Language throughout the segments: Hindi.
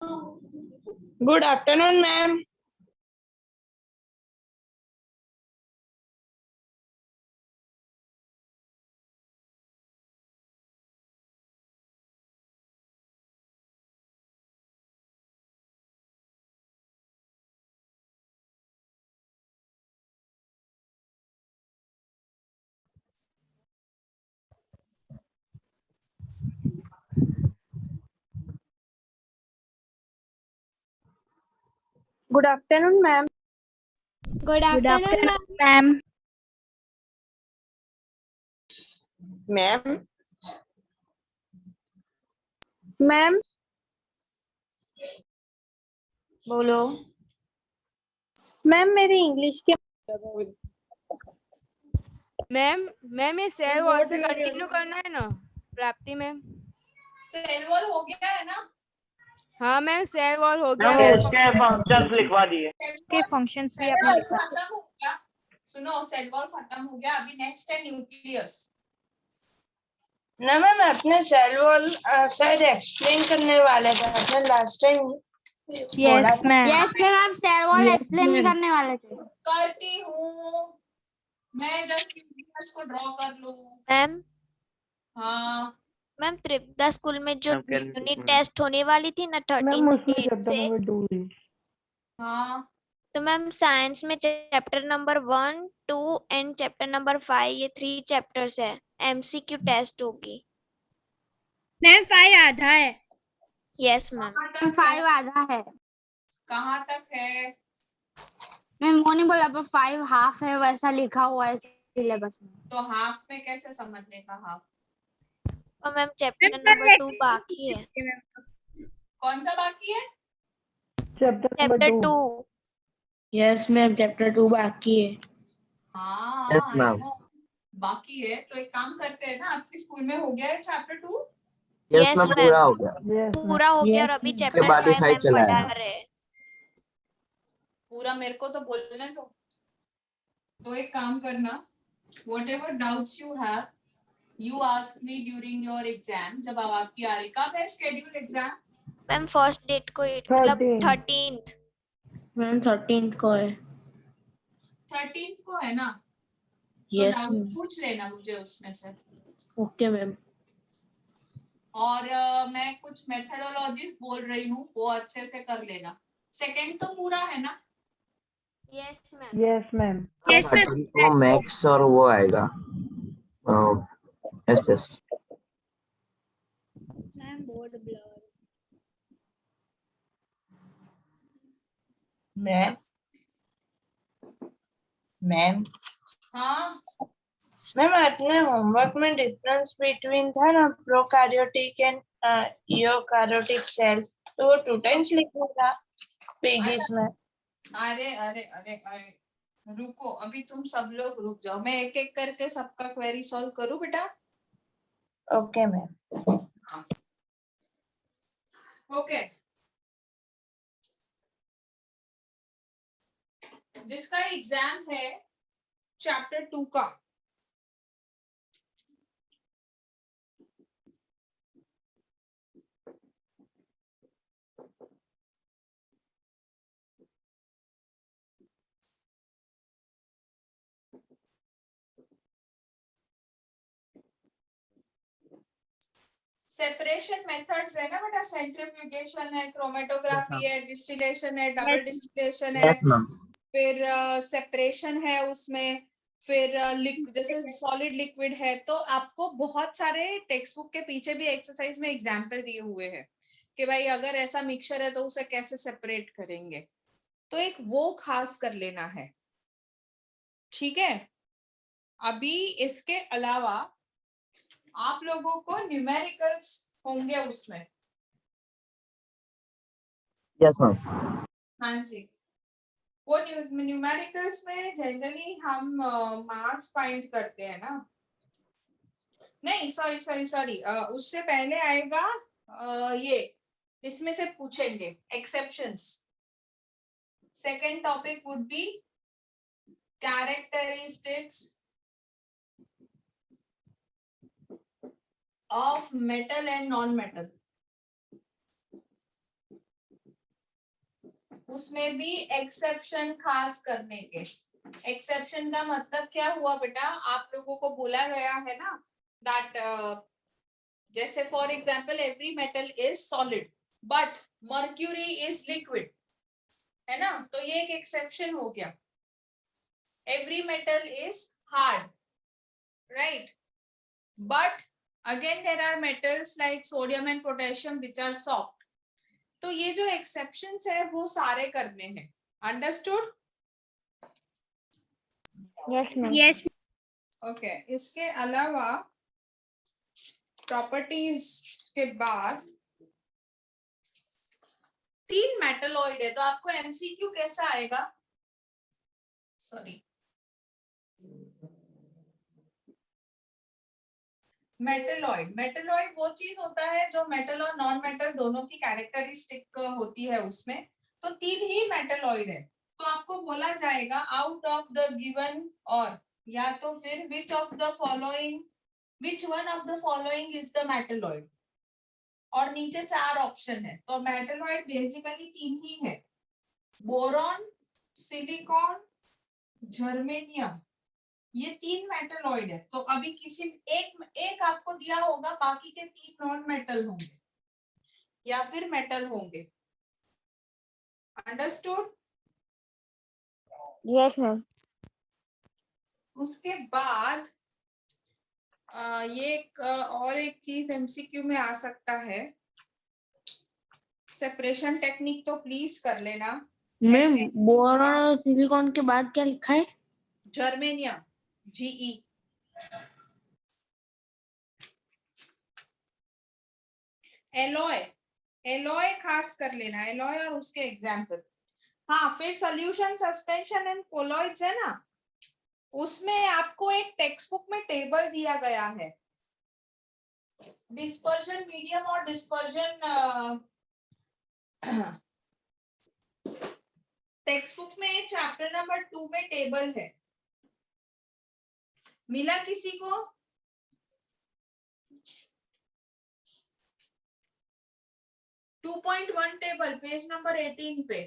Good afternoon, ma'am. Good afternoon, ma'am. Good afternoon, ma'am. ma'am. Ma'am. Ma'am. बोलो। मैम मेरी इंग्लिश के मैम ये सेल वॉल से कंटिन्यू करना है ना प्राप्ति मैम? सेल वॉल हो गया है ना? हाँ मैम सेल वॉल हो गया मैम है। उसके फंक्शंस लिखवा दिए। के फंक्शंस भी सेल आपने वॉल लिखा है। खत्म हो गया। सुनो, सेल वॉल खत्म हो गया, अभी नेक्स्ट है न्यूक्लियस। ना मैम अपने सेल वॉल शायद एक्सप्लेन करने वाले थे अपने लास्ट टाइम बोला यस मैम। यस मैम, आप सेल वॉल एक्सप्लेन करने वाले थे। करती हूँ मैं, 10 न्यूक्लियस को ड्रॉ कर लूँ। मैम हाँ मैम त्रिपदा स्कूल में जो ma'am, can you unit take test होने वाली थी ना 13 डेट से, हाँ तो मैम साइंस में chapter number 1, 2 and chapter number 5 ये 3 चैप्टर्स है, एमसीक्यू टेस्ट होगी। मैम 5 आधा है। Yes ma'am. कहाँ तक है? 5 आधा है। कहाँ तक है? मैम वो नहीं बोला, पर 5 हाफ है, वैसा लिखा हुआ है सिलेबस में। तो हाफ में कैसे समझने का हाफ? और मैम चैप्टर नंबर 2 बाकी है। कौन सा बाकी है? चैप्टर 2। यस मैम चैप्टर 2 बाकी है। हाँ Yes, I ma'am. know, बाकी है। तो एक काम करते हैं ना, आपके स्कूल में हो गया है chapter 2? Yes yes ma'am ma'am पूरा हो गया। पूरा हो गया और अभी उसके चैप्टर बाद ही 5 फाइव मैम चला पढ़ा है। रहे। पूरा मेरे को तो बोलने दो। तो एक काम करना, whatever doubts you have, you ask me during your exam। जब अब आपकी आ रही, कब है schedule exam? Ma'am first date को मतलब 13th। मैम 13 को है। 13 को है ना? तो यस डाउट मैम। पूछ लेना मुझे उसमें से। Okay ma'am. और मैं कुछ मेथडोलॉजीज बोल रही हूँ, वो अच्छे से कर लेना। सेकंड तो पूरा है ना? Yes ma'am. Yes ma'am. वो मैक्स और वो आएगा SS. Ma'am board blur. Ma'am ma'am हाँ मैम अपने होमवर्क में डिफरेंस बिटवीन था ना प्रोकैरियोटिक एंड यूकैरियोटिक सेल्स, तो वो 2 टाइम्स लिखा था पेजेस में। अरे अरे अरे अरे रुको, अभी तुम सब लोग रुक जाओ, मैं एक एक करके सबका क्वेरी सॉल्व करूं बेटा। Okay ma'am. ओके, जिसका एग्जाम है चैप्टर 2 का, सेपरेशन मेथड्स है ना बेटा, सेंट्रीफ्यूगेशन है, क्रोमेटोग्राफी है, डिस्टिलेशन है, डबल डिस्टिलेशन है, यस मैम। फिर सेपरेशन है उसमें, फिर जैसे सॉलिड लिक्विड है। तो आपको बहुत सारे टेक्स्ट बुक के पीछे भी एक्सरसाइज में एग्जाम्पल दिए हुए हैं कि भाई अगर ऐसा मिक्सचर है तो उसे कैसे सेपरेट करेंगे। तो एक वो खास कर लेना है, ठीक है। अभी इसके अलावा आप लोगों को न्यूमेरिकल्स होंगे उसमें। Yes ma'am. हाँ जी, वो न्यूमेरिकल्स में जनरली हम मास फाइंड करते हैं ना। नहीं सॉरी सॉरी सॉरी, उससे पहले आएगा ये, इसमें से पूछेंगे exceptions. Second topic would be characteristics of metal and non metal. उसमें भी एक्सेप्शन खास करने के। एक्सेप्शन का मतलब क्या हुआ बेटा, आप लोगों को बोला गया है ना दैट जैसे for example every metal is solid but mercury is liquid, है ना, तो ये एक एक्सेप्शन हो गया। Every metal is hard, right, but again there are metals like sodium and potassium which are soft. तो ये जो एक्सेप्शंस है वो सारे करने हैं, understood? Yes ma'am. Yes okay, इसके अलावा प्रॉपर्टीज के बाद 3 मेटलॉइड है, तो आपको एमसीक्यू कैसा आएगा? सॉरी, मेटलॉइड, मेटलॉइड वो चीज होता है जो मेटल और नॉन मेटल दोनों की कैरेक्टरिस्टिक होती है उसमें। तो 3 ही मेटलॉइड है, तो आपको बोला जाएगा आउट ऑफ द गिवन, और या तो फिर which of the following, which one of the following is the metalloid, और नीचे 4 ऑप्शन है। तो मेटलॉइड बेसिकली 3 ही है, बोरॉन, सिलिकॉन, जर्मेनियम, ये 3 मेटलॉइड है। तो अभी किसी एक आपको दिया होगा, बाकी के 3 नॉन मेटल होंगे या फिर मेटल होंगे, अंडरस्टूड? Yes ma'am. उसके बाद ये और एक चीज एमसीक्यू में आ सकता है, सेपरेशन टेक्निक तो प्लीज कर लेना। मैम बोरॉन और सिलिकॉन के बाद क्या लिखा है? Germanium, GE. एलॉय, एलॉय खास कर लेना, एलॉय और उसके एग्जाम्पल। हाँ, फिर सोल्यूशन, सस्पेंशन एंड कोलॉइड्स है ना, उसमें आपको एक टेक्स्ट बुक में टेबल दिया गया है, डिस्पर्जन मीडियम और डिस्पर्जन। टेक्स्ट बुक में चैप्टर नंबर 2 में टेबल है, मिला किसी को? टू 2.1 टेबल पेज नंबर 18 पे।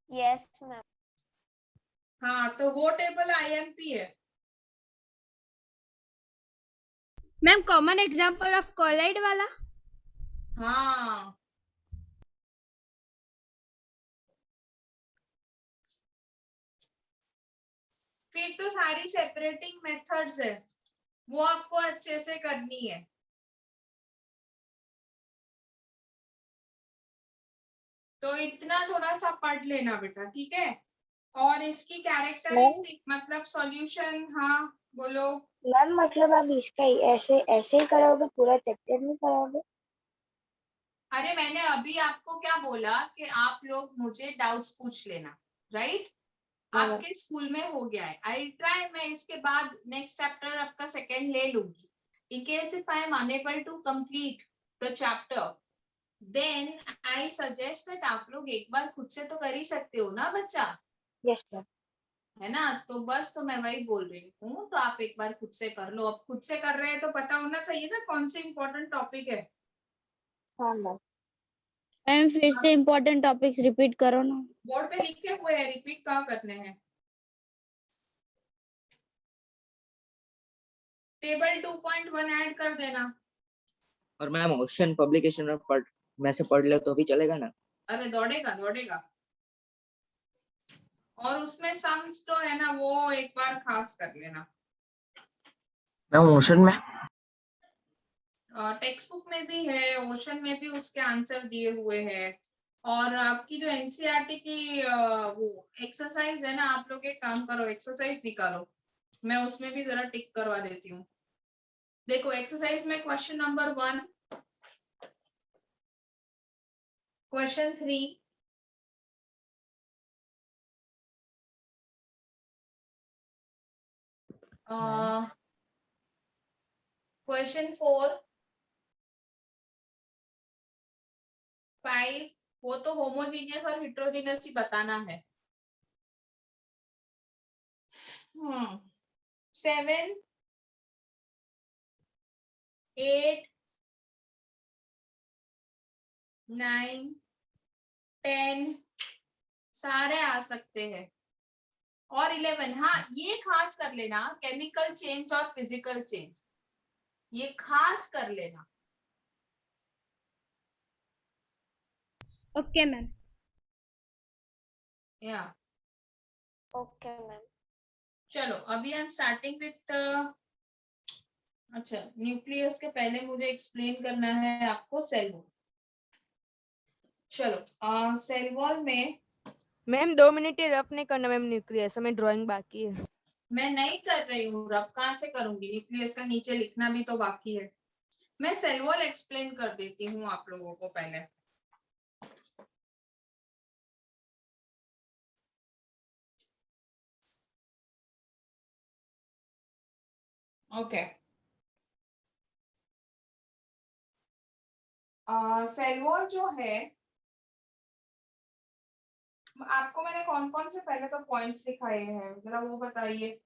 Yes ma'am. हाँ, तो वो टेबल आईएमपी है। Ma'am common example of colloid वाला। हाँ, फिर तो सारी सेपरेटिंग मेथड्स है, वो आपको अच्छे से करनी है। तो इतना थोड़ा सा पढ़ लेना बेटा, ठीक है? और इसकी कैरेक्टरिस्टिक मतलब सॉल्यूशन, हाँ बोलो। मैम मतलब आप इसका ऐसे ऐसे ही कराओगे, पूरा चैप्टर नहीं कराओगे? अरे मैंने अभी आपको क्या बोला कि आप लोग मुझे डाउट्स पूछ लेना, राइट? आपके स्कूल में हो गया है, आई ट्राई, मैं इसके बाद नेक्स्ट चैप्टर आपका सेकंड ले लूंगी। In case if I am unable to complete the chapter, then I suggest that आप लोग एक बार खुद से तो कर ही सकते हो ना बच्चा, यस मैम। है ना? तो बस, तो मैं वही बोल रही हूँ, तो आप एक बार खुद से कर लो। अब खुद से कर रहे हैं तो पता होना चाहिए ना कौन से इम्पोर्टेंट टॉपिक है। हाँ मैम। मैम फिर से इम्पोर्टेंट टॉपिक्स रिपीट करो ना। बोर्ड पे लिखे हुए हैं, रिपीट कहाँ करने हैं? टेबल 2.1 ऐड कर देना। और मैम ओशन पब्लिकेशन में से पढ़ ले तो भी चलेगा ना? अरे दौड़ेगा दौड़ेगा। और उसमें सम्स तो है ना, वो एक बार खास कर लेना। मैम ओशन में टेक्स्ट बुक में भी है, ओशन में भी उसके आंसर दिए हुए हैं। और आपकी जो एनसीईआरटी की वो एक्सरसाइज है ना, आप लोग एक काम करो, एक्सरसाइज निकालो, मैं उसमें भी जरा टिक करवा देती हूँ। देखो एक्सरसाइज में क्वेश्चन नंबर 1, क्वेश्चन 3, क्वेश्चन 4, 5, वो तो होमोजीनियस और हेट्रोजीनियस ही बताना है। 7, 8, 9, 10 सारे आ सकते हैं, और 11। हाँ, ये खास कर लेना, केमिकल चेंज और फिजिकल चेंज, ये खास कर लेना। Okay ma'am. या ओके मैम। चलो अभी आई एम स्टार्टिंग विथ, अच्छा न्यूक्लियस के पहले मुझे एक्सप्लेन करना है आपको सेल वॉल। चलो सेल वॉल में मैम 2 मिनट ही रफ नहीं करना मैम, न्यूक्लियस में ड्राइंग बाकी है। मैं नहीं कर रही हूँ रब, कहाँ से करूंगी, न्यूक्लियस का नीचे लिखना भी तो बाकी है। मैं सेल वॉल एक्सप्लेन कर देती हूँ आप लोगों को पहले। ओके, सेल वॉल जो है, आपको मैंने कौन कौन से पहले तो पॉइंट्स दिखाए हैं, जरा वो बताइए।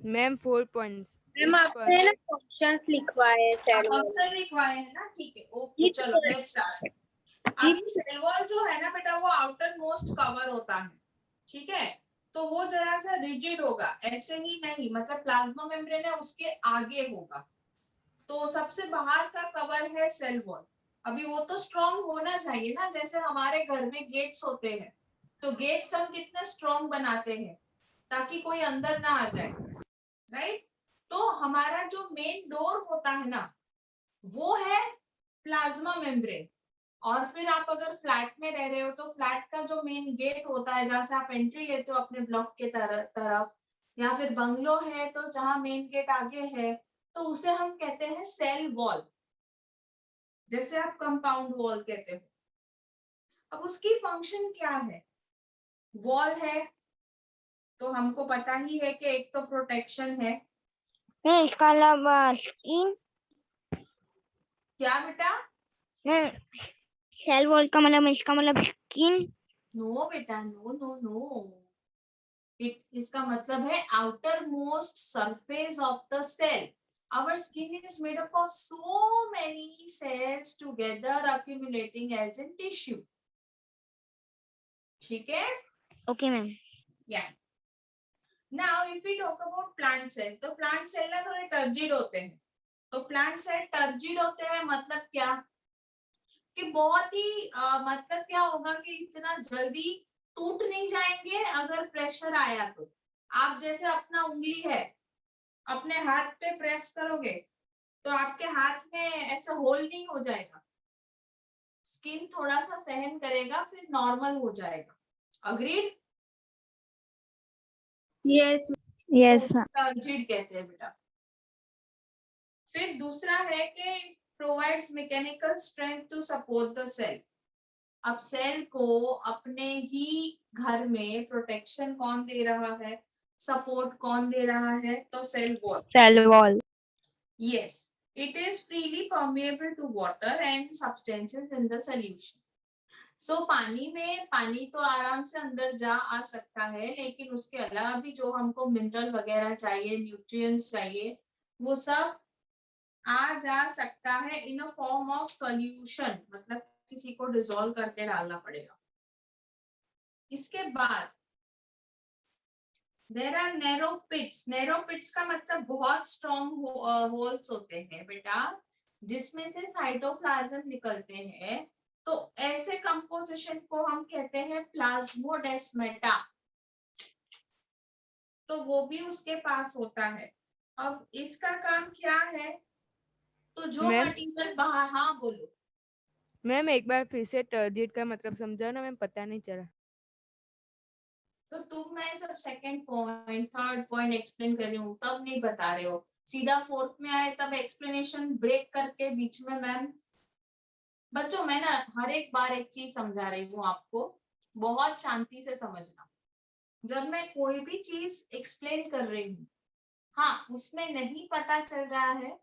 Ma'am 4 points. मैम आपने ना फंक्शंस लिखवाए सेल वॉल। फंक्शन लिखवाए हैं ना, ठीक है, ओके चलो लेट्स स्टार्ट। अभी सेल वॉल जो है ना बेटा, वो आउटर मोस्ट कवर होता है, ठीक है, तो वो जरा सा रिजिड होगा, ऐसे ही नहीं, मतलब प्लाज्मा मेम्ब्रेन है उसके आगे होगा, तो सबसे बाहर का कवर है सेल वॉल। अभी वो तो स्ट्रॉन्ग होना चाहिए ना, जैसे हमारे घर में गेट्स होते हैं, तो गेट्स हम कितने स्ट्रॉन्ग बनाते हैं ताकि कोई अंदर ना आ जाए, राइट। तो हमारा जो मेन डोर होता है ना, वो है प्लाज्मा मेम्ब्रेन। और फिर आप अगर फ्लैट में रह रहे हो तो फ्लैट का जो मेन गेट होता है, जहां से आप एंट्री लेते हो अपने ब्लॉक के तरफ, या फिर बंगलो है तो जहां मेन गेट आगे है, तो उसे हम कहते हैं सेल वॉल, जैसे आप कंपाउंड वॉल कहते हो। अब उसकी फंक्शन क्या है, वॉल है तो हमको पता ही है कि एक तो प्रोटेक्शन है। इसका अलावा स्किन, क्या बेटा? सेल वॉल का मतलब, इसका मतलब स्किन। नो बेटा, नो नो नो, इसका मतलब है outermost surface of the cell. Our skin is made up of so many cells together accumulating as in tissue. ठीक है? Okay ma'am. Yeah. Now if we talk about plant cell, तो plant cell ना थोड़े टर्जिड होते हैं। तो plant cell टर्जिड होते हैं मतलब क्या? कि बहुत ही मतलब क्या होगा कि इतना जल्दी टूट नहीं जाएंगे अगर प्रेशर आया तो। आप जैसे अपना उंगली है, अपने हाथ पे प्रेस करोगे तो आपके हाथ में ऐसा होल नहीं हो जाएगा, स्किन थोड़ा सा सहन करेगा, फिर नॉर्मल हो जाएगा। अग्रीड? यस यस टर्जिड कहते हैं बेटा। फिर दूसरा है कि provides mechanical strength to support the cell. अब सेल को अपने ही घर में प्रोटेक्शन कौन दे रहा है, सपोर्ट कौन दे रहा है, तो cell wall. Cell wall. Yes, it is freely permeable to water and substances in the solution. So पानी तो आराम से अंदर जा आ सकता है, लेकिन उसके अलावा भी जो हमको मिनरल वगैरह चाहिए, न्यूट्रिएंट्स चाहिए, वो सब आ जा सकता है इन अ फॉर्म ऑफ सॉल्यूशन, मतलब किसी को डिसॉल्व करके डालना पड़ेगा। इसके बाद देयर आर नैरो पिट्स। नैरो पिट्स का मतलब बहुत स्ट्रॉन्ग होल्स होते हैं बेटा, जिसमें से साइटोप्लाज्म निकलते हैं, तो ऐसे कंपोजिशन को हम कहते हैं प्लाज्मोडेस्माटा, तो वो भी उसके पास होता है। अब इसका काम क्या है, तो जो मैम मटेरियल बाहर, हाँ बोलो। मैम एक बार फिर से टर्जिट का मतलब समझाओ ना मैम, पता नहीं चला। तो तुम, मैं जब second point third point explain कर रही हूँ तब नहीं बता रहे हो, सीधा फोर्थ में आए तब एक्सप्लेनेशन ब्रेक करके बीच में। मैम बच्चों, मैं ना हर एक बार एक चीज समझा रही हूँ आपको, बहुत शांति से समझना। जब मैं कोई भी चीज एक्सप्लेन कर रही हूँ, हाँ उसमें नहीं पता चल रहा है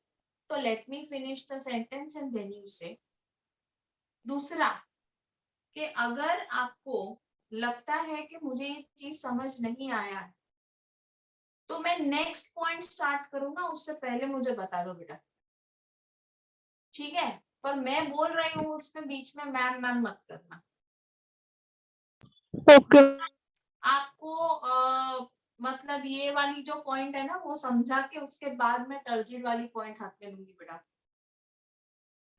तो let me finish the sentence and then you say. दूसरा कि अगर आपको लगता है कि मुझे ये चीज समझ नहीं आया है, तो मैं नेक्स्ट पॉइंट स्टार्ट करूँ ना, उससे पहले मुझे बता दो बेटा, ठीक है? पर मैं बोल रही हूँ उसमें बीच में मैम मैम मत करना। ओके आपको मतलब ये वाली जो पॉइंट है ना वो समझा के उसके बाद में टर्जिड वाली पॉइंट हाथ में लूंगी बेटा।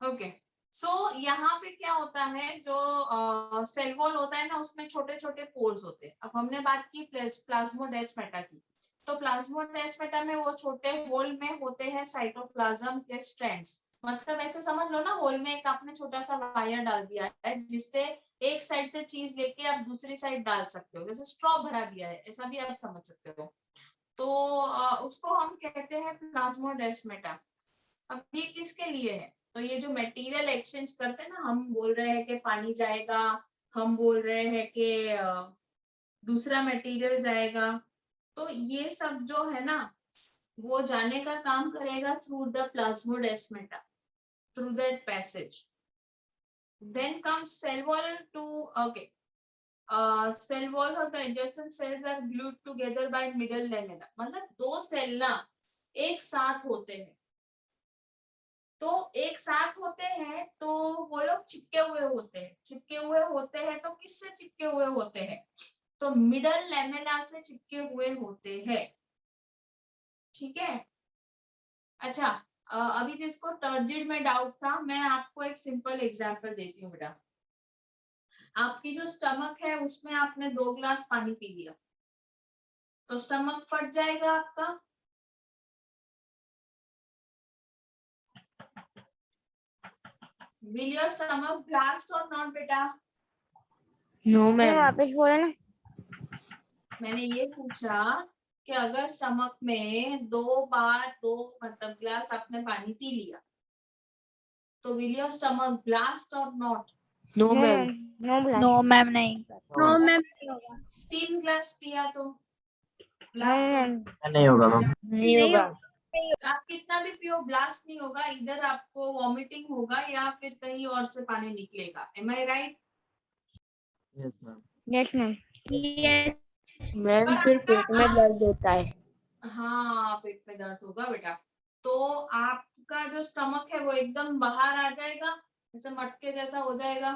ओके सो यहाँ पे क्या होता है, जो सेल वॉल होता है ना उसमें छोटे छोटे पोर्स होते हैं। अब हमने बात की प्लाज्मोडेस्माटा की, तो प्लाज्मोडेस्माटा में वो छोटे होल में होते हैं साइटोप्लाज्म के स्ट्रैंड्स। मतलब ऐसे समझ लो ना, होल में एक आपने छोटा सा वायर डाल दिया है जिससे एक साइड से चीज लेके आप दूसरी साइड डाल सकते हो, जैसे स्ट्रॉ भरा दिया है, ऐसा भी आप समझ सकते हो। तो उसको हम कहते हैं प्लाज्मोडेस्माटा। अब ये किसके लिए है, तो ये जो मटेरियल एक्सचेंज करते हैं ना, हम बोल रहे हैं कि पानी जाएगा, हम बोल रहे हैं कि दूसरा मटेरियल जाएगा, तो ये सब जो है ना वो जाने का काम करेगा through the plasmodesmata, through that passage. then comes cell wall to okay cell wall और the adjacent cells are glued together by middle lamella। मतलब दो सेल ना एक साथ होते हैं, तो एक साथ होते हैं तो वो लोग चिपके हुए होते हैं। चिपके हुए होते हैं तो किससे चिपके हुए होते हैं, तो मिडल लैमेला से चिपके हुए होते हैं। ठीक है, अच्छा अभी जिसको टर्जिड में डाउट था, मैं आपको एक सिंपल एग्जांपल देती हूँ बेटा। आपकी जो स्टमक है उसमें आपने 2 ग्लास पानी पी लिया, तो स्टमक फट जाएगा आपका। Will your stomach blast or not बेटा? No ma'am. वापस बोलो ना। मैंने ये पूछा कि अगर स्टमक में 2 बार 2 मतलब ग्लास आपने पानी पी लिया, तो will your stomach blast or not? No ma'am. No ma'am नहीं। नो मैम नहीं होगा। 3 ग्लास पिया तो ब्लास्ट नहीं होगा मैम। नहीं होगा। आप कितना भी पियो ब्लास्ट नहीं होगा, इधर आपको वॉमिटिंग होगा या फिर कहीं और से पानी निकलेगा। Am I right? Yes ma'am. Yes ma'am. Ma'am फिर पेट में दर्द होता है। हाँ पेट में दर्द होगा बेटा, तो आपका जो स्टमक है वो एकदम बाहर आ जाएगा, जैसे मटके जैसा हो जाएगा।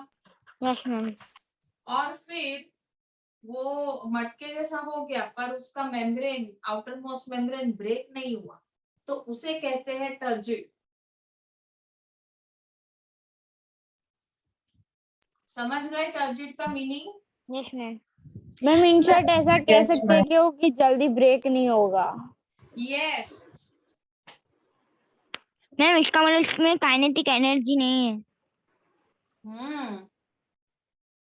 Yes ma'am. और फिर वो मटके जैसा हो गया पर उसका membrane, outermost membrane break नहीं हुआ, तो उसे कहते हैं टर्जिड। समझ गए टर्जिड का meaning? Yes ma'am. Ma'am in short ऐसा कह Yes, सकते हैं कि वो कि जल्दी ब्रेक नहीं होगा। यस। मैम इसका मतलब इसमें काइनेटिक एनर्जी नहीं है।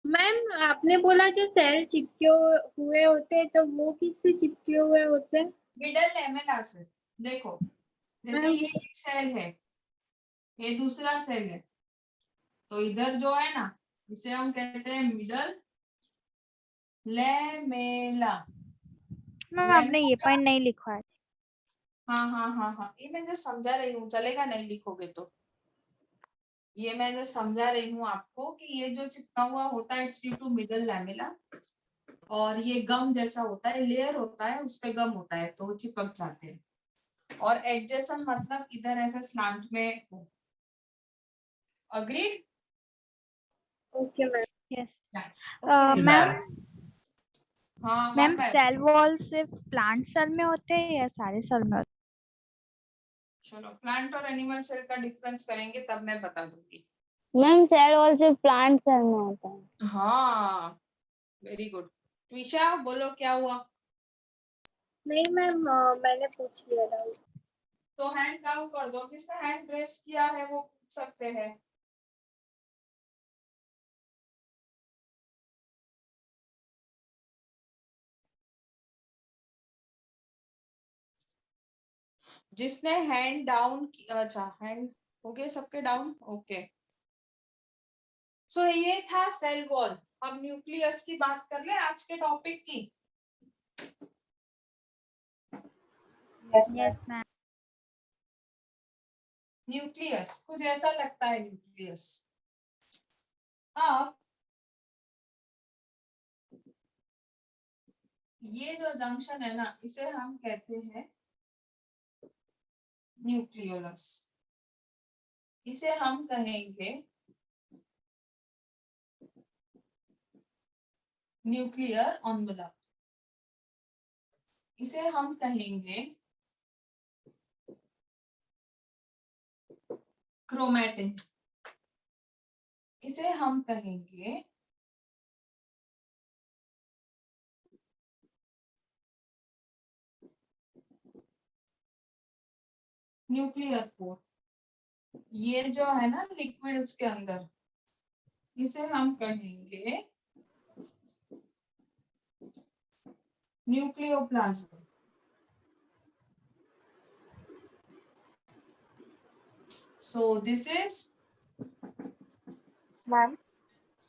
मैम आपने बोला जो सेल चिपके हुए होते हैं, तो वो किससे चिपके हुए होते हैं? मिडल लैमेला से। देखो जैसे ये एक सेल है, ये दूसरा सेल है, तो इधर जो है ना इसे हम कहते हैं मिडल लैमेला। मैम आपने ये पॉइंट नहीं लिखा है। हाँ, ये मैं जो समझा रही हूँ, चलेगा नहीं लिखोगे तो। ये मैं जो समझा रही हूँ आपको कि ये जो चिपका हुआ होता है it's due to middle lamella, और ये गम जैसा होता है, लेयर होता है उस पे गम होता है तो वो चिपक जाते हैं। और एडजेसेंट मतलब इधर ऐसे स्लैंट में। Agreed? Okay ma'am. Yes ma'am हाँ मैम हाँ सेल वॉल सिर्फ प्लांट सेल में होते हैं या सारे सेल में होते चलो प्लांट और एनिमल सेल का डिफरेंस करेंगे तब मैं बता दूंगी। हैं? मैम सेल वॉल सिर्फ प्लांट सेल में होता है। हाँ वेरी गुड। ट्विशा बोलो क्या हुआ? नहीं मैम, मैंने पूछ लिया था। तो हैंड डाउन कर दो, किसने हैंड रेस किया है वो पूछ सकते हैं। जिसने हैंड डाउन, अच्छा हैंड हो गए सबके डाउन, ओके। सो ये था सेल वॉल। अब न्यूक्लियस की बात कर ले आज के टॉपिक की। Yes ma'am. न्यूक्लियस कुछ ऐसा लगता है न्यूक्लियस। अब ये जो जंक्शन है ना इसे हम कहते हैं न्यूक्लियोलस। इसे हम कहेंगे न्यूक्लियर एनवेलप, इसे हम कहेंगे क्रोमैटिन, इसे हम कहेंगे न्यूक्लियर पोर। ये जो है ना लिक्विड उसके अंदर, इसे हम कहेंगे nucleoplasm. So this is, ma'am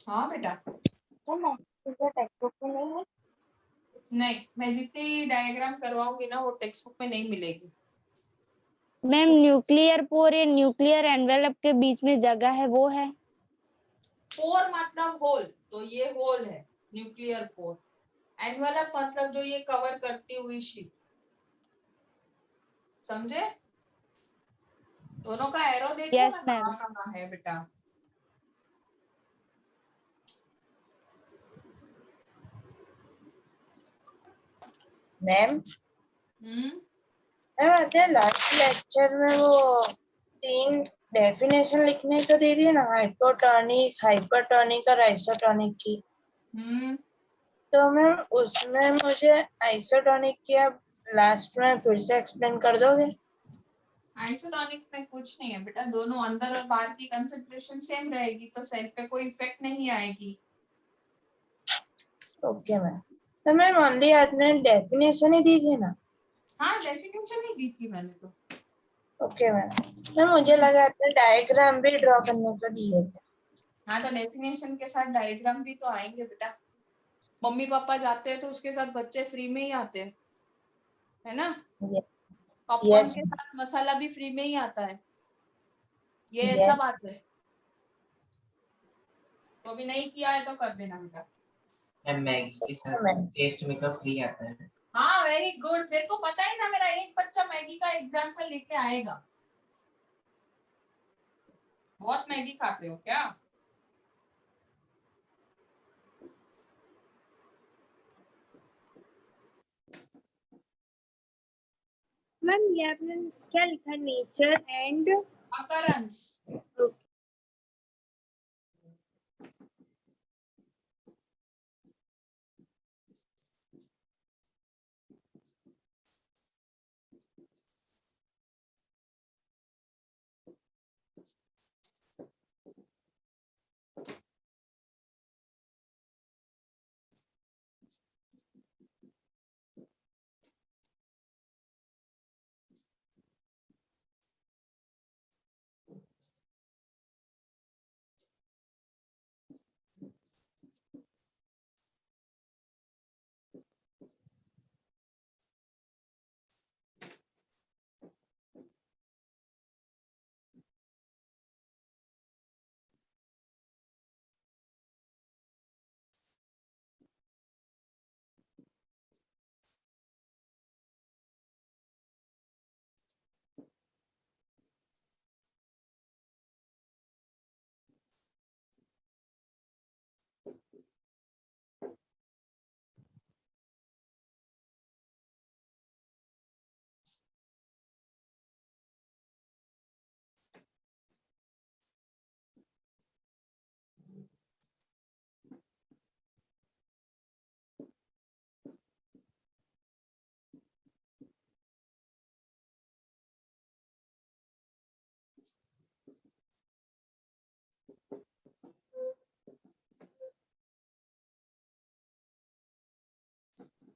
हाँ बेटा, टेक्स्ट बुक में नहीं है। नहीं, मैं जितनी डायग्राम करवाऊंगी ना वो टेक्स्ट बुक में नहीं मिलेगी। मैम न्यूक्लियर पोर या न्यूक्लियर एनवेलप के बीच में जगह है वो है। पोर मतलब होल, तो ये होल है न्यूक्लियर पोर। एनवेलप मतलब जो ये कवर करती हुई शीट, समझे? दोनों का एरो देख लो यस ना मैम। कहाँ कहाँ है बेटा। मैम मैम आते लास्ट लेक्चर में वो 3 डेफिनेशन लिखने को दे दिए ना, हाइपोटोनिक, हाइपरटोनिक और आइसोटोनिक की। तो मैम उसमें मुझे आइसोटोनिक की आप लास्ट में फिर से एक्सप्लेन कर दोगे? आइसोटोनिक में कुछ नहीं है बेटा, दोनों अंदर और बाहर की कंसंट्रेशन सेम रहेगी तो सेल पे कोई इफेक्ट नहीं आएगी। Okay ma'am. तो मैम ओनली आपने डेफिनेशन ही दी थी ना? हाँ, डेफिनेशन ही दी थी मैंने तो। Okay ma'am. मैम मुझे लगा आपने डायग्राम भी ड्रॉ करने को दिए थे। हाँ, तो डेफिनेशन के साथ डायग्राम भी तो आएंगे बेटा। मम्मी पापा जाते हैं तो उसके साथ बच्चे फ्री में ही आते हैं, है ना? पॉपकॉर्न यस के साथ मसाला भी फ्री में ही आता है, ये यस ऐसा बात है। तो अभी नहीं किया है तो कर देना बेटा। मैगी के साथ मैम। टेस्ट मेकर फ्री आता है। हाँ, वेरी गुड। मेरे को पता ही ना, मेरा एक बच्चा मैगी का एग्जाम्पल लेके आएगा। बहुत मैगी खाते हो क्या? मैम ये आपने क्या लिखा, नेचर एंड अकरेंस।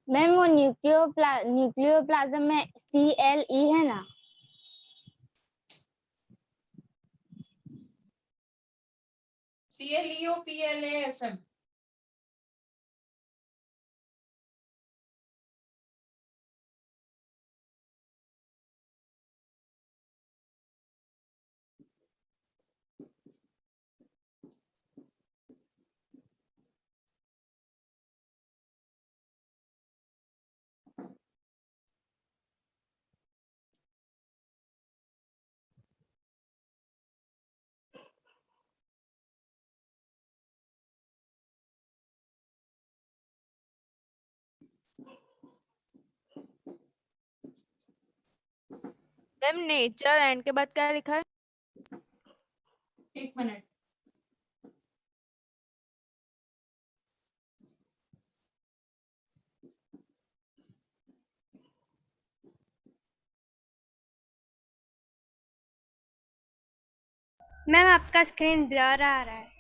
मैम वो न्यूक्लियोप्लाज्म में CLE है ना? CLEO PLASM। Ma'am nature and के बाद क्या लिखा है? एक मिनट, मैम आपका स्क्रीन ब्लर आ रहा है।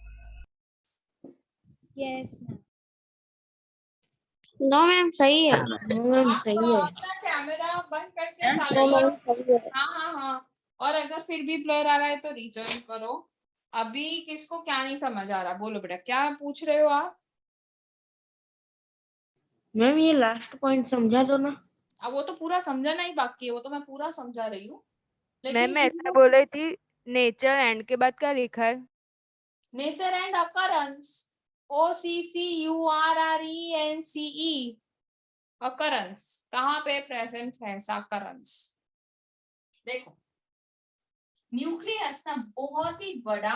Yes ma'am. नो मैम सही है। नो मैम आप सही है। अपना कैमरा बंद करके नो चालू करो। मैम सही है। हाँ हाँ हाँ, और अगर फिर भी ब्लर आ रहा है तो रिजॉइन करो। अभी किसको क्या नहीं समझ आ रहा, बोलो बेटा, क्या पूछ रहे हो आप? मैम ये लास्ट पॉइंट समझा दो ना। अब वो तो पूरा समझाना ही बाकी है, वो तो मैं पूरा समझा रही हूँ, मैम लेकिन मैं ऐसा बोल रही थी, नेचर एंड के बाद क्या लिखा है? Nature and occurrence, OCCURRENCE, occurrence कहाँ पे प्रेजेंट है ऐसा अकरेंस? देखो, न्यूक्लियस ना बहुत ही बड़ा,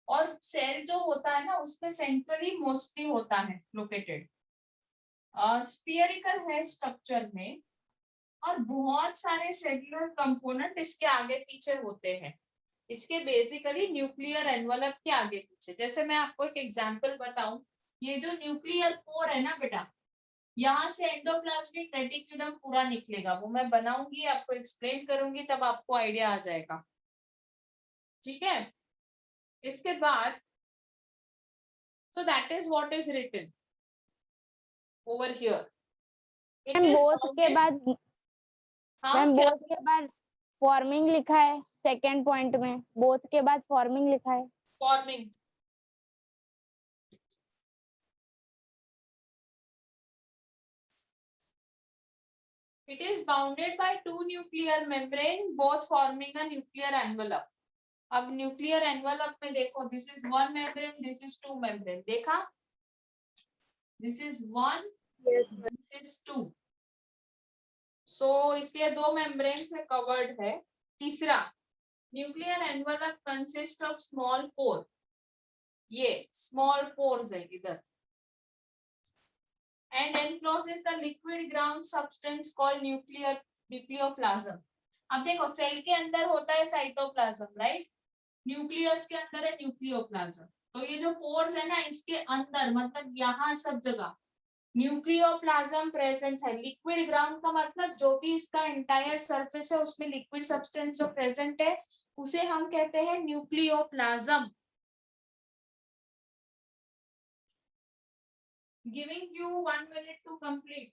और सेल जो होता है ना उसमें सेंट्रली मोस्टली होता है लोकेटेड, स्फीयरिकल है स्ट्रक्चर में, और बहुत सारे सेलुलर कंपोनेंट इसके आगे पीछे होते हैं, इसके बेसिकली न्यूक्लियर एनवलप के आगे पीछे। जैसे मैं आपको एक एग्जांपल बताऊं, ये जो न्यूक्लियर कोर है ना बेटा, यहाँ से एंडोप्लाज्मिक रेटिकुलम पूरा निकलेगा, वो मैं बनाऊंगी, आपको एक्सप्लेन करूंगी, तब आपको आइडिया आ जाएगा, ठीक है? इसके बाद so that is what is written over here. It ma'am is both के bounded- बाद हाँ, मैम क्या? बोथ के बाद फॉर्मिंग लिखा है सेकंड पॉइंट में, बोथ के बाद फॉर्मिंग लिखा है। Forming. It is bounded by two nuclear membrane, both forming a nuclear envelope. अब न्यूक्लियर एनवलप में देखो, this is one membrane, this is two membrane, देखा? This is one, this is two, so इसलिए दो मेम्ब्रेन से कवर्ड है। तीसरा, nuclear envelope consist of small pore, ये स्मॉल पोर्स है इधर, and encloses the liquid ground substance called nucleoplasm. अब देखो, सेल के अंदर होता है साइटोप्लाज्म, राइट? न्यूक्लियस के अंदर है न्यूक्लियोप्लाज्म, तो ये जो पोर्स है ना, इसके अंदर मतलब यहाँ सब जगह न्यूक्लियोप्लाज्म प्रेजेंट है। लिक्विड ग्राउंड का मतलब जो भी इसका एंटायर सरफेस है उसमें लिक्विड सब्सटेंस जो प्रेजेंट है उसे हम कहते हैं nucleoplasm. Giving you 1 minute to complete.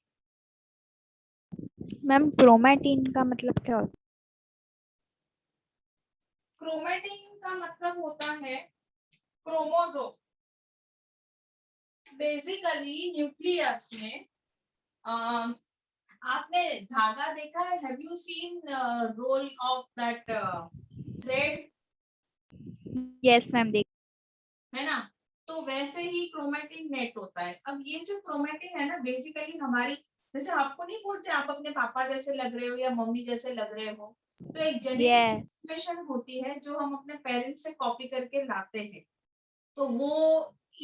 Ma'am chromatin का मतलब क्या होता क्रोमैटिन का मतलब होता है क्रोमोसोम। बेसिकली न्यूक्लियस में आपने धागा देखा है? Have you seen roll of that thread? Yes ma'am, देख है ना? तो वैसे ही क्रोमैटिन नेट होता है। अब ये जो क्रोमैटिन है ना, बेसिकली हमारी, जैसे आपको नहीं बोलते आप अपने पापा जैसे लग रहे हो या मम्मी जैसे लग रहे हो, तो एक जेनेटिक इन्फॉर्मेशन होती है जो हम अपने पेरेंट्स से कॉपी करके लाते हैं, तो वो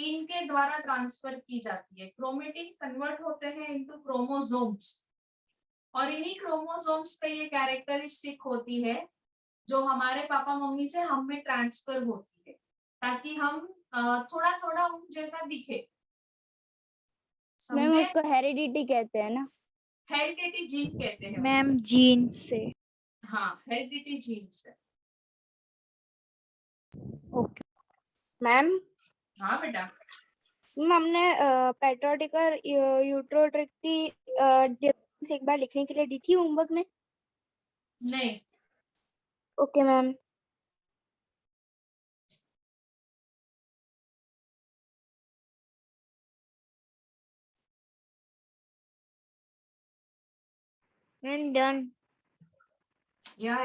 इनके द्वारा ट्रांसफर की जाती है। क्रोमैटिन कन्वर्ट होते हैं इनटू क्रोमोसोम्स, और इन्हीं क्रोमोसोम्स पे ये कैरेक्टरिस्टिक होती है जो हमारे पापा मम्मी से हम में ट्रांसफर होती है, ताकि हम थोड़ा थोड़ा उन जैसा दिखे। मैम समझे? उसको हेरिडिटी कहते हैं ना। हेरिडिटी जीन कहते हैं मैम उसे। जीन से। हाँ, हेरिडिटी जीन से। ओके मैम हाँ बेटा, हमने पेट्रोटिक और यूट्रोट्रिक डिफरेंस एक बार लिखने के लिए दी थी होमवर्क में। नहीं ओके मैम। Ma'am done. या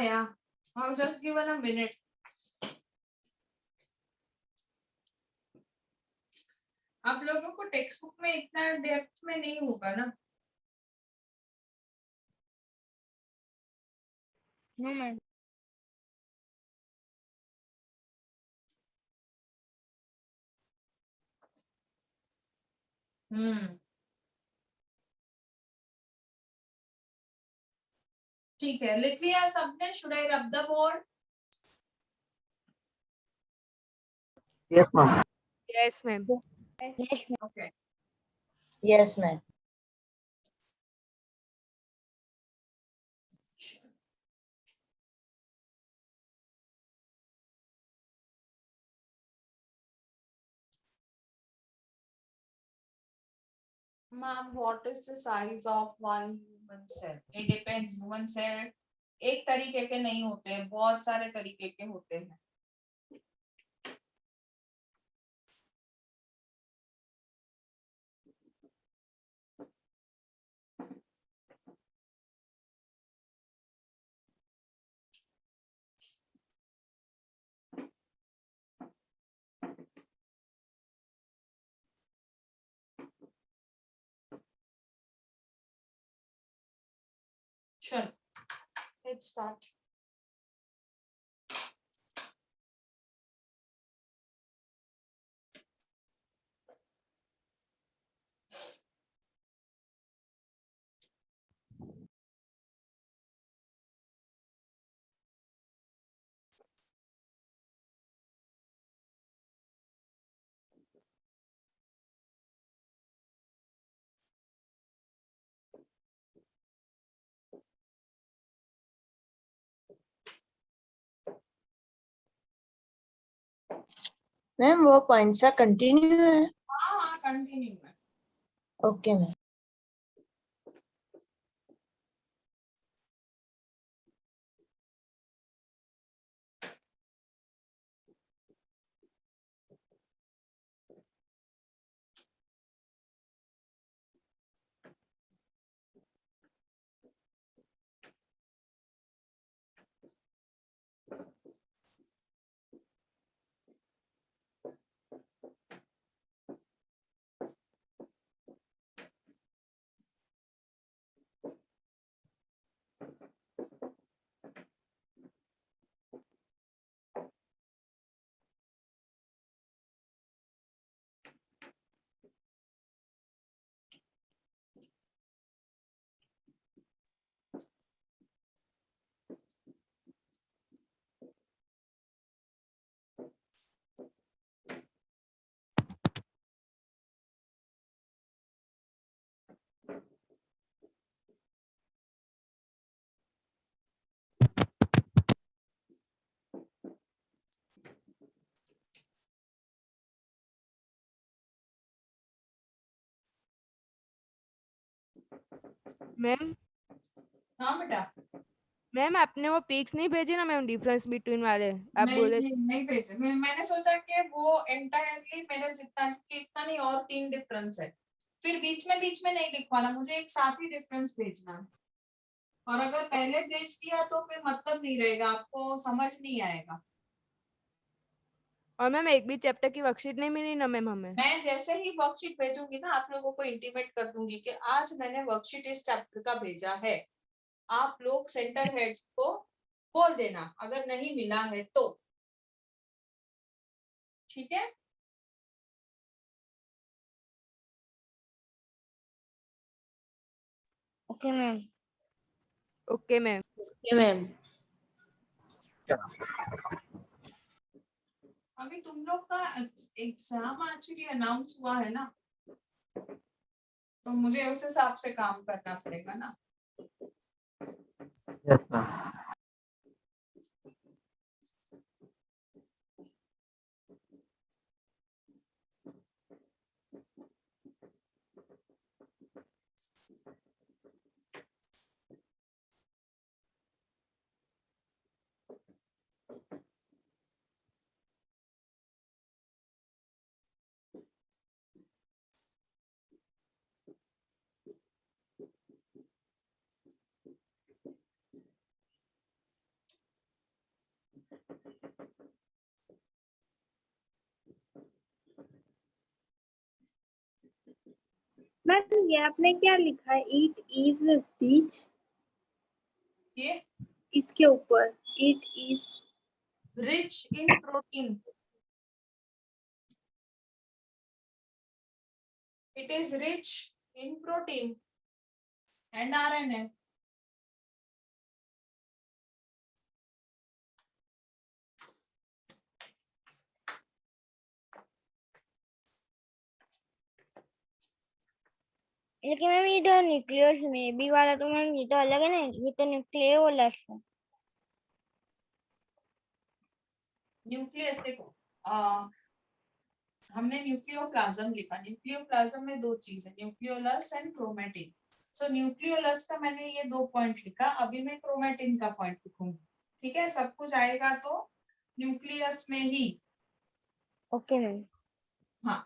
I'll just given a minute. आप लोगों को टेक्स्ट बुक में इतना डेप्थ में नहीं होगा ना। No ma'am. हम्म ठीक है, लिख लिया सबने? शुड आई रब the board? Yes, ma'am. Yes ma'am. Okay. Yes, ma'am. Ma'am, what is the size of one human cell? It depends. Human cell एक तरीके के नहीं होते हैं, बहुत सारे तरीके के होते हैं। चलो, let's start. मैम वो पॉइंट सा कंटिन्यू है? हाँ, कंटिन्यू है। Okay ma'am. मैम हाँ बेटा। मैम आपने वो पिक्स नहीं भेजे ना मैम, डिफरेंस बिटवीन वाले आप नहीं बोले। नहीं भेजे। मैंने सोचा कि वो एंटायरली मेरा जितना कि इतना नहीं, और 3 डिफरेंस है, फिर बीच में नहीं लिखवाना, मुझे एक साथ ही डिफरेंस भेजना है। और अगर पहले भेज दिया तो फिर मतलब नहीं रहेगा, आपको समझ नहीं आएगा। और मैम एक भी चैप्टर की वर्कशीट नहीं मिली ना मैम हमें। मैं जैसे ही वर्कशीट भेजूंगी ना, आप लोगों को इंटीमेट कर दूंगी कि आज मैंने वर्कशीट इस चैप्टर का भेजा है। आप लोग सेंटर हेड्स को बोल देना अगर नहीं मिला है तो। ठीक है? Okay ma'am. Okay ma'am. Okay ma'am. अभी तुम लोग का एग्जाम एक्चुअली अनाउंस हुआ है ना, तो मुझे उस हिसाब से काम करना पड़ेगा ना। Yes, ma'am. मैम ये आपने क्या लिखा है? इट इज रिच, ये इसके ऊपर it is rich in protein. It is rich in protein and RNA. लेकिन मैम ये तो न्यूक्लियस में भी वाला तो मैम ये तो अलग है ना, ये तो न्यूक्लियोलस है। न्यूक्लियस देखो, हमने न्यूक्लियोप्लाज्म लिखा, न्यूक्लियोप्लाज्म में दो चीज है, nucleolus and chromatin. So nucleolus का मैंने ये 2 पॉइंट लिखा, अभी मैं क्रोमेटिन का पॉइंट लिखूंगी। ठीक है, सब कुछ आएगा तो न्यूक्लियस में ही। Okay ma'am. हाँ,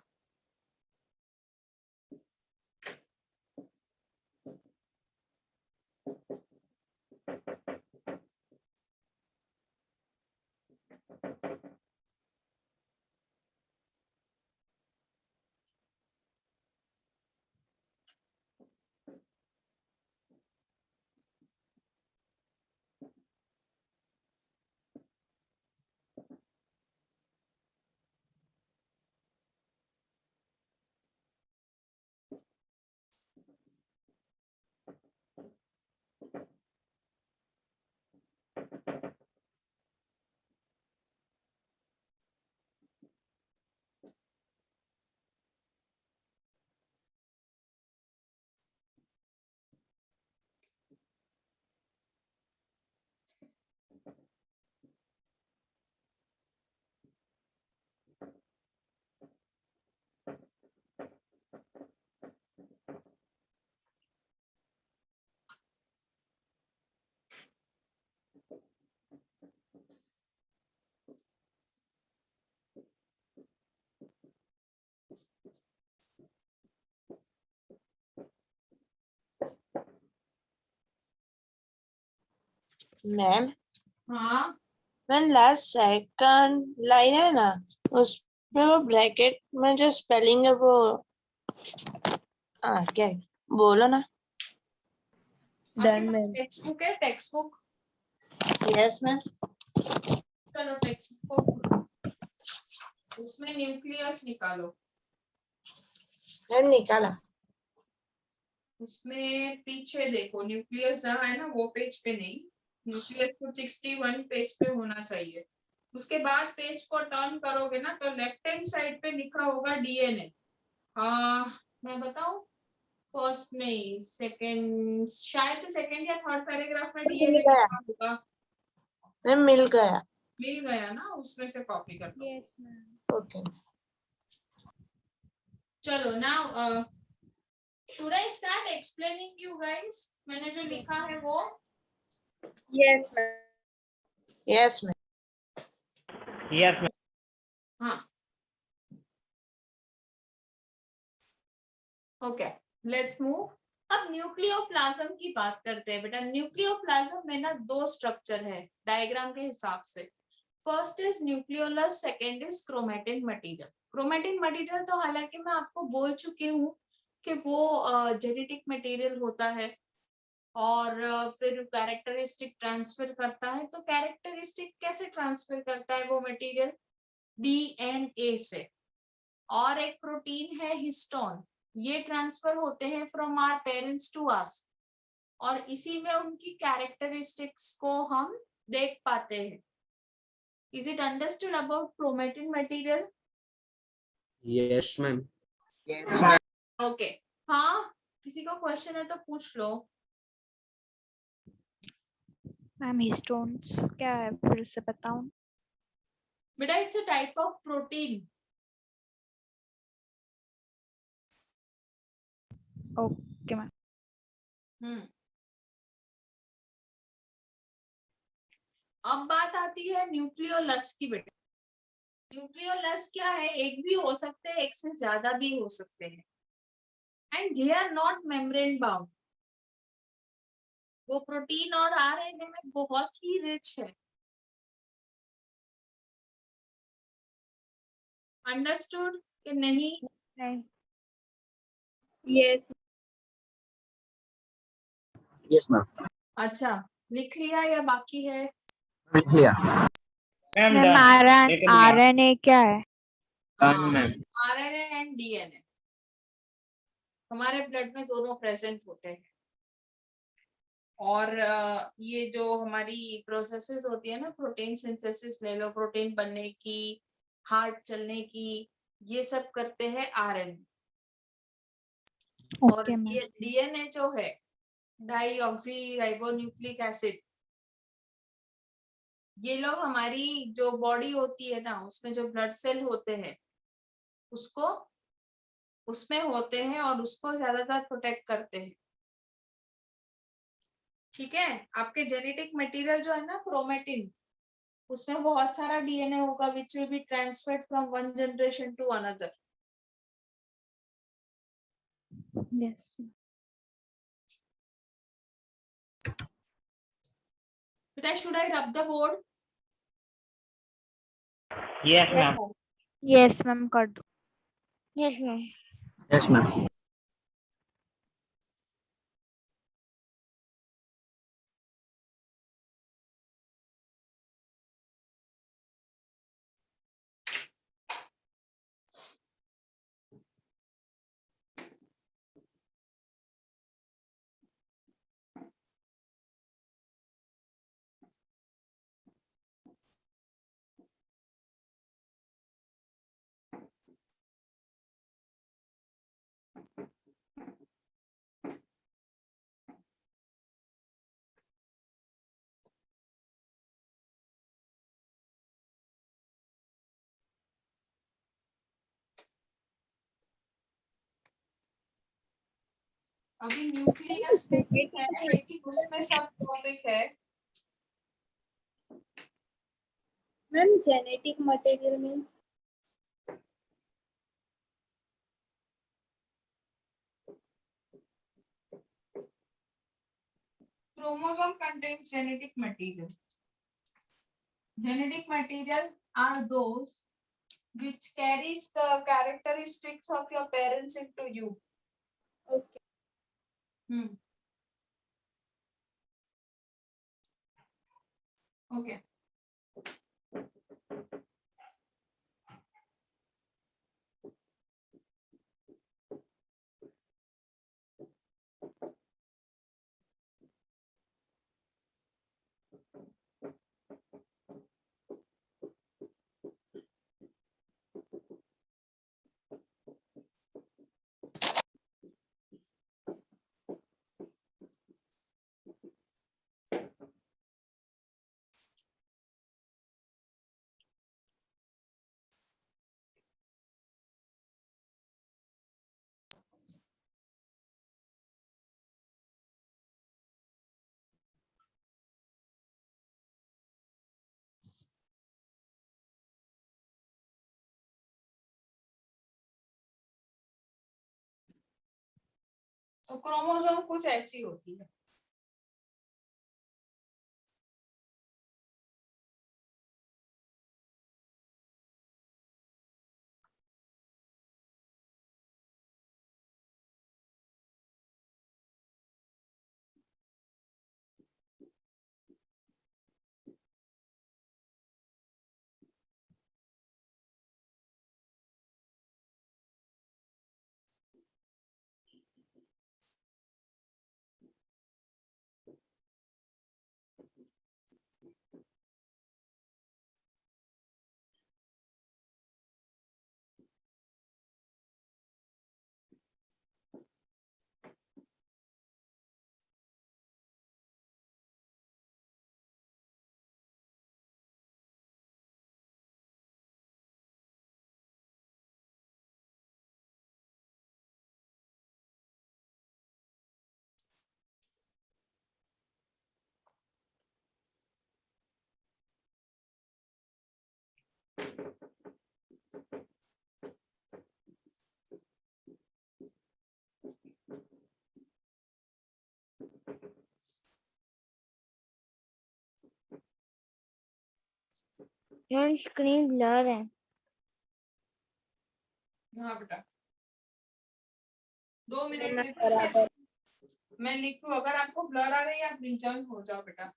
मैम हाँ, मैम लास्ट सेकंड लाइन है ना, उसमें वो ब्रैकेट में जो स्पेलिंग है वो क्या है? बोलो ना। आपके पास टेक्स्ट बुक है? Text book, yes ma'am. चलो टेक्स्ट बुक, उसमें न्यूक्लियस निकालो। मैम निकाला। उसमें पीछे देखो, न्यूक्लियस जहाँ है ना वो पेज पे नहीं, न्यूक्लियस को 61 पेज पे होना चाहिए। उसके बाद पेज को टर्न करोगे ना तो लेफ्ट हैंड साइड पे लिखा होगा डीएनए। मैं बताऊं, फर्स्ट नहीं, सेकंड, शायद सेकंड या थर्ड पैराग्राफ में डीएनए लिखा होगा। मैम मिल गया। मिल गया ना, उसमें से कॉपी कर लो। Yes ma'am. ओके। चलो now should I start explaining you guys? मैंने जो लिखा है वो। Yes ma'am. Yes ma'am. Yes ma'am. हाँ, ओके, लेट्स मूव। अब न्यूक्लियोप्लाज्म की बात करते हैं बेटा। न्यूक्लियोप्लाज्म में ना 2 स्ट्रक्चर है डायग्राम के हिसाब से। First is nucleolus, second is chromatin material. Chromatin material तो हालांकि मैं आपको बोल चुकी हूँ कि वो जेनेटिक मटेरियल होता है और फिर कैरेक्टरिस्टिक ट्रांसफर करता है। तो कैरेक्टरिस्टिक कैसे ट्रांसफर करता है वो मटेरियल? डीएनए से। और एक प्रोटीन है हिस्टोन, ये ट्रांसफर होते हैं from our parents to us, और इसी में उनकी कैरेक्टरिस्टिक्स को हम देख पाते हैं। Is it understood about chromatin material? Yes ma'am. Okay, हाँ, किसी को क्वेश्चन है तो पूछ लो। मैम हिस्टोन्स क्या है फिर से बताऊं? बेटा it's a type of protein. Okay ma'am. अब बात आती है न्यूक्लियोलस की बेटा। न्यूक्लियोलस क्या है? एक भी हो सकते हैं, एक से ज्यादा भी हो सकते हैं, and they are not membrane bound. वो प्रोटीन और आरएनए में बहुत ही रिच है। अंडरस्टूड कि नहीं? Yes yes ma'am. अच्छा, लिख लिया या बाकी है? लिख लिया मैम आरएनए क्या है? मैम। आरएनए एंड डीएनए हमारे ब्लड में दोनों प्रेजेंट होते हैं। और ये जो हमारी प्रोसेसेस होती है ना, प्रोटीन सिंथेसिस ले लो, प्रोटीन बनने की, हार्ट चलने की, ये सब करते हैं आरएनए। और ये डीएनए जो है डाई ऑक्सी राइबोन्यूक्लिक एसिड, ये लोग हमारी जो बॉडी होती है ना, उसमें जो ब्लड सेल होते हैं उसको उसमें होते हैं और उसको ज्यादातर प्रोटेक्ट करते हैं। ठीक है, आपके जेनेटिक मटेरियल जो है ना क्रोमेटिन, उसमें बहुत सारा डीएनए होगा which will be transferred from one generation to another. Yes. बेटा should I rub the board? Yes, ma'am. Yes, ma'am. कर दो. Yes, ma'am. Yes, ma'am. अभी न्यूक्लियस में भी है लेकिन उसमें सब टॉपिक है। Ma'am genetic material means Chromosome contains genetic material. Genetic material are those which carries the characteristics of your parents into you. Okay Okay. तो क्रोमोसोम कुछ ऐसी होती है। स्क्रीन ब्लर है. हाँ बेटा 2 मिनट बराबर मैं लिखूं। अगर आपको ब्लर आ रही है आप रीजन हो जाओ बेटा।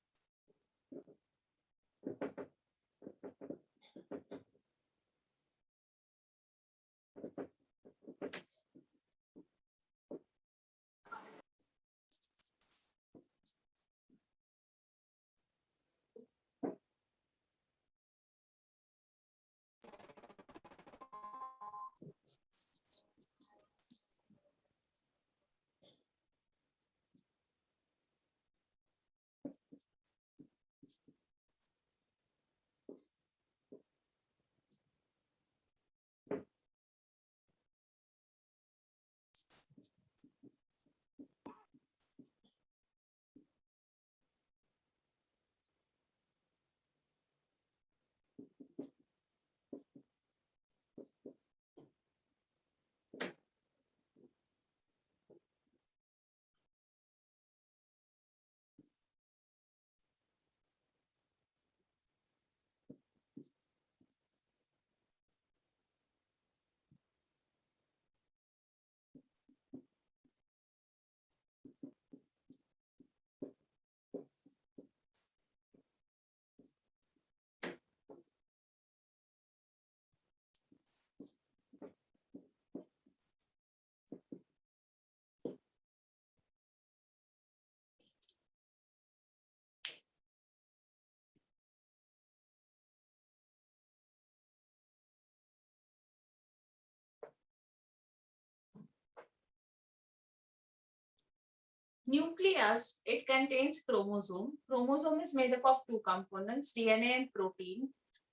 Nucleus, it contains chromosome. Chromosome is made up of two components, DNA and protein.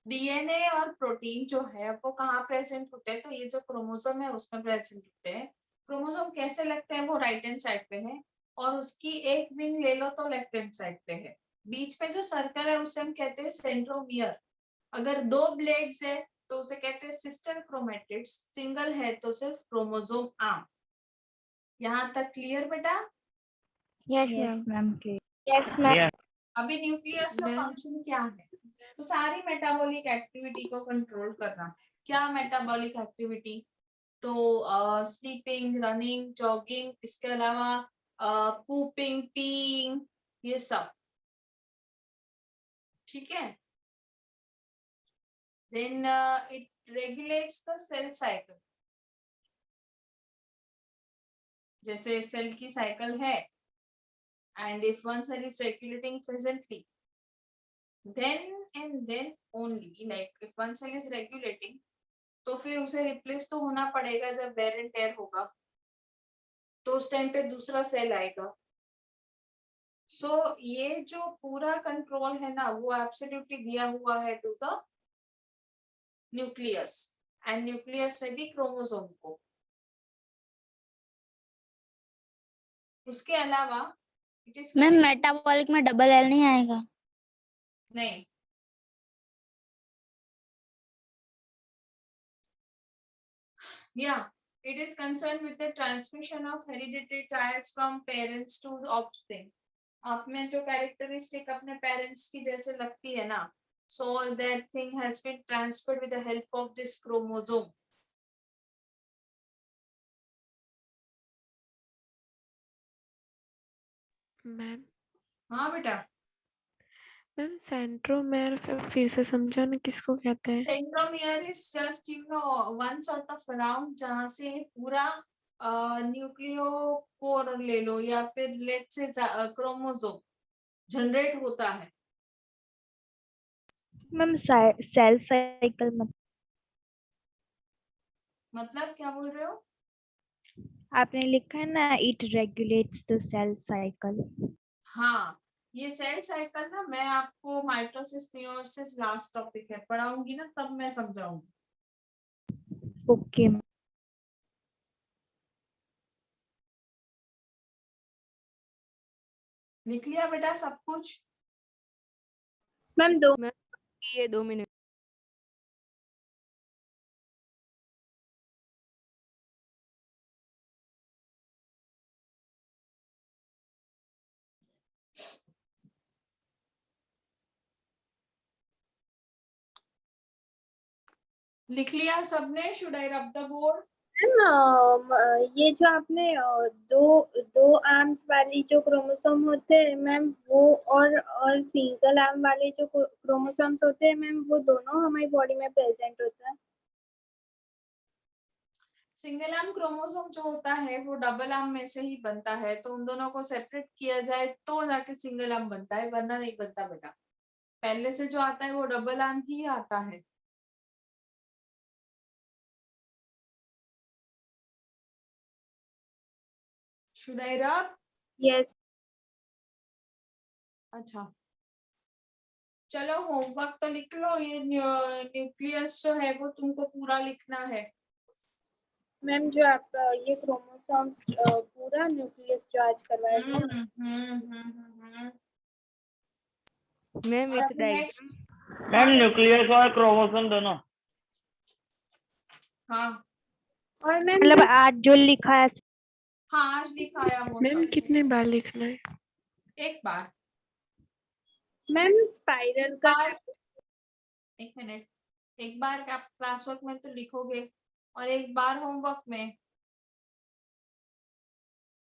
DNA और प्रोटीन जो है वो कहाँ प्रेजेंट होते हैं? तो ये जो क्रोमोसोम है उसमें प्रेजेंट होते हैं. क्रोमोसोम कैसे लगते हैं? वो राइट हैंड साइड पे है और उसकी एक विंग ले लो तो लेफ्ट हैंड साइड पे है. बीच में जो सर्कल है उसे हम कहते हैं सेंट्रोमियर. अगर दो ब्लेड्स है तो उसे कहते हैं सिस्टर क्रोमेटिड्स. सिंगल है तो सिर्फ क्रोमोसोम आर्म. यहाँ तक क्लियर बेटा? Yes ma'am. Yes ma'am. अभी न्यूक्लियस का फंक्शन क्या है? तो सारी मेटाबॉलिक एक्टिविटी को कंट्रोल करना. क्या मेटाबॉलिक एक्टिविटी? तो स्लीपिंग, रनिंग, जॉगिंग, इसके अलावा पूपिंग, पीइंग, ये सब. ठीक है. Then it regulates the cell cycle. जैसे सेल की साइकिल है, and if one cell is circulating presently, then and then only, like if one cell is regulating, तो फिर उसे रिप्लेस तो होना पड़ेगा. जब वेयर एंड टेयर होगा तो उस टाइम पे दूसरा सेल आएगा. सो ये जो पूरा कंट्रोल है ना वो एब्सोल्युटली दिया हुआ है to the nucleus. And nucleus में भी क्रोमोसोम को. उसके अलावा इट इज मैम मेटाबॉलिक में डबल एल नहीं आएगा? नहीं. Yeah, it is concerned with the transmission of hereditary traits from parents to offspring. आप में जो कैरेक्टरिस्टिक अपने पेरेंट्स की जैसे लगती है ना, so that thing has been transferred with the help of this chromosome. Ma'am. हाँ बेटा. मैम सेंट्रोमेयर फिर से समझा ना किसको कहते हैं? Centromere is just one sort of round जहाँ से पूरा न्यूक्लियोपोर ले लो या फिर लेट्स से क्रोमोसोम जनरेट होता है. मैम सेल साइकिल मतलब क्या बोल रहे हो? आपने लिखा है ना, it regulates the cell cycle. हाँ, ये सेल साइकिल ना मैं आपको माइटोसिस मेयोसिस लास्ट टॉपिक है पढ़ाऊंगी ना तब मैं समझाऊंगी. ओके. लिख लिया बेटा सब कुछ? मैम दो. ये 2 मिनट. लिख लिया सबने? शुड आई रब द बोर्ड? ये जो आपने दो आर्म्स वाली जो क्रोमोसोम होते हैं मैम वो और सिंगल आर्म वाले जो क्रोमोसोम्स होते हैं मैम वो दोनों हमारी बॉडी में प्रेजेंट होता है. सिंगल आर्म क्रोमोसोम जो होता है वो डबल आर्म में से ही बनता है. तो उन दोनों को सेपरेट किया जाए तो जाके सिंगल आर्म बनता है, वरना नहीं बनता बेटा. पहले से जो आता है वो डबल आर्म ही आता है. शुड आई रब? यस. अच्छा चलो होमवर्क तो लिख लो. ये न्यूक्लियस जो है वो तुमको पूरा लिखना है. मैम जो आप ये क्रोमोसोम्स पूरा न्यूक्लियस जो आज करवाया था. मैम और इट अभी next, मैम न्यूक्लियस और क्रोमोसोम दोनों. हाँ और मैम मतलब आज जो लिखा है. हाँ आज दिखाया वो मैम सब. कितने बार लिखना है? एक बार. मैम स्पाइरल का एक मिनट. एक बार आप क्लास वर्क में तो लिखोगे और एक बार होमवर्क में.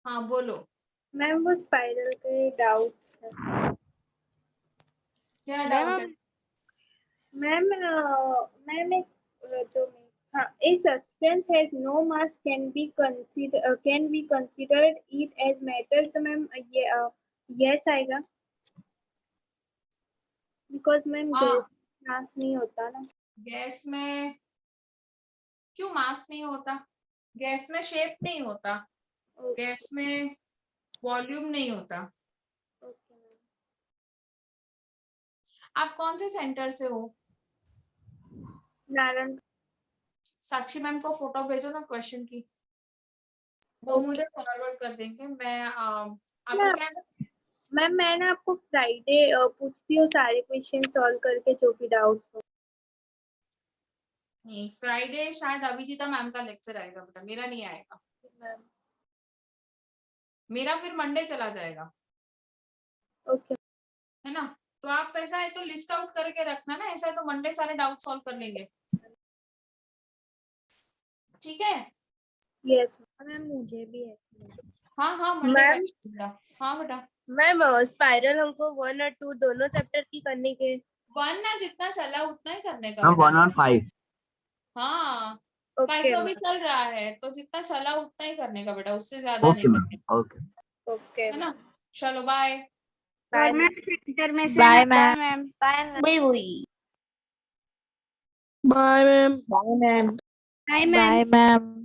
हाँ बोलो. मैम वो स्पाइरल के डाउट्स है. क्या डाउट है? मैम मैम एक जो हाँ, a substance has no mass can be considered it as matter. तो मैम ये yes आएगा because मैम गैस मास नहीं होता ना. गैस में क्यों मास नहीं होता? गैस में शेप नहीं होता. गैस में वॉल्यूम नहीं होता। Okay ma'am. आप कौन से सेंटर से हो? नारायण। साक्षी मैम को फोटो भेजो ना क्वेश्चन की, वो मुझे फॉरवर्ड कर देंगे। मैं आपका क्या मैम मैं ना आपको फ्राइडे पूछती हूँ सारे क्वेश्चन सॉल्व करके जो भी डाउट्स हो। नहीं, फ्राइडे शायद अभिजीता मैम का लेक्चर आएगा बेटा, मेरा नहीं आएगा। मैम मेरा फिर मंडे चला जाएगा, ओके। है ना? तो आप ऐसा है तो लिस्ट आउट करके रखना ना, ऐसा है तो मंडे सारे डाउट सॉल्व कर लेंगे, ठीक है? यस मैम मुझे भी है। हाँ हाँ मंडे मैम का। हाँ बेटा। मैम स्पाइरल हमको 1 और 2 दोनों चैप्टर की करने के। 1 ना जितना चला उतना ही करने का मैम बेटा। 1 और 5। हाँ 5 ओके तो अभी मैम। चल रहा है, तो जितना चला उतना ही करने का बेटा, उससे ज्यादा नहीं ओके मैम करने, ओके। ओके है ना? चलो bye. Bye ma'am. Government centre में से बाय ना मैम। मैम। Bye ma'am. वही वही। Bye ma'am. Bye ma'am. Bye ma'am. Bye ma'am.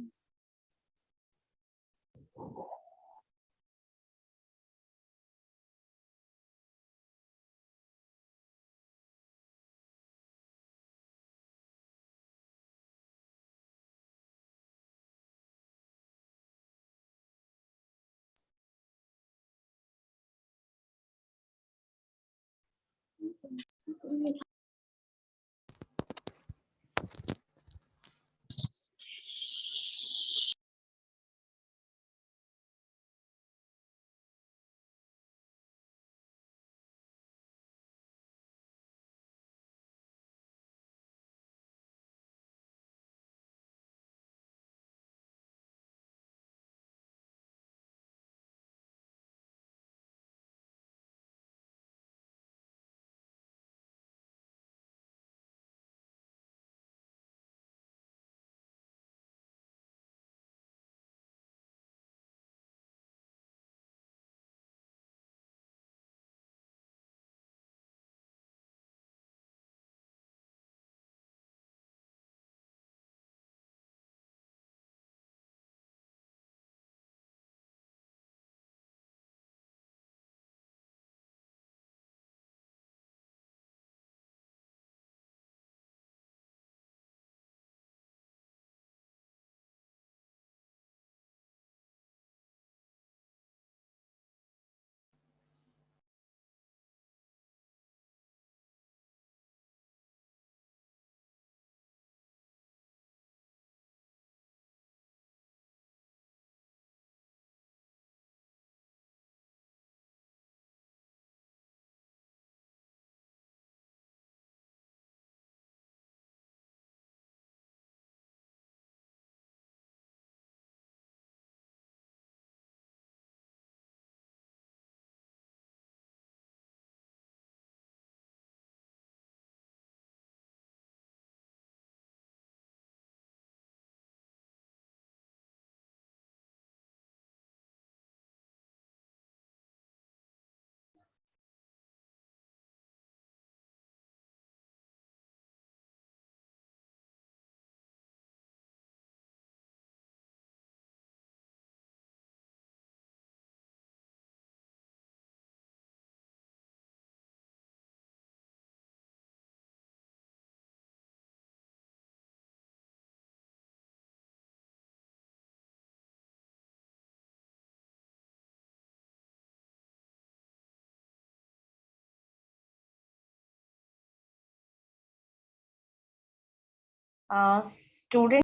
Student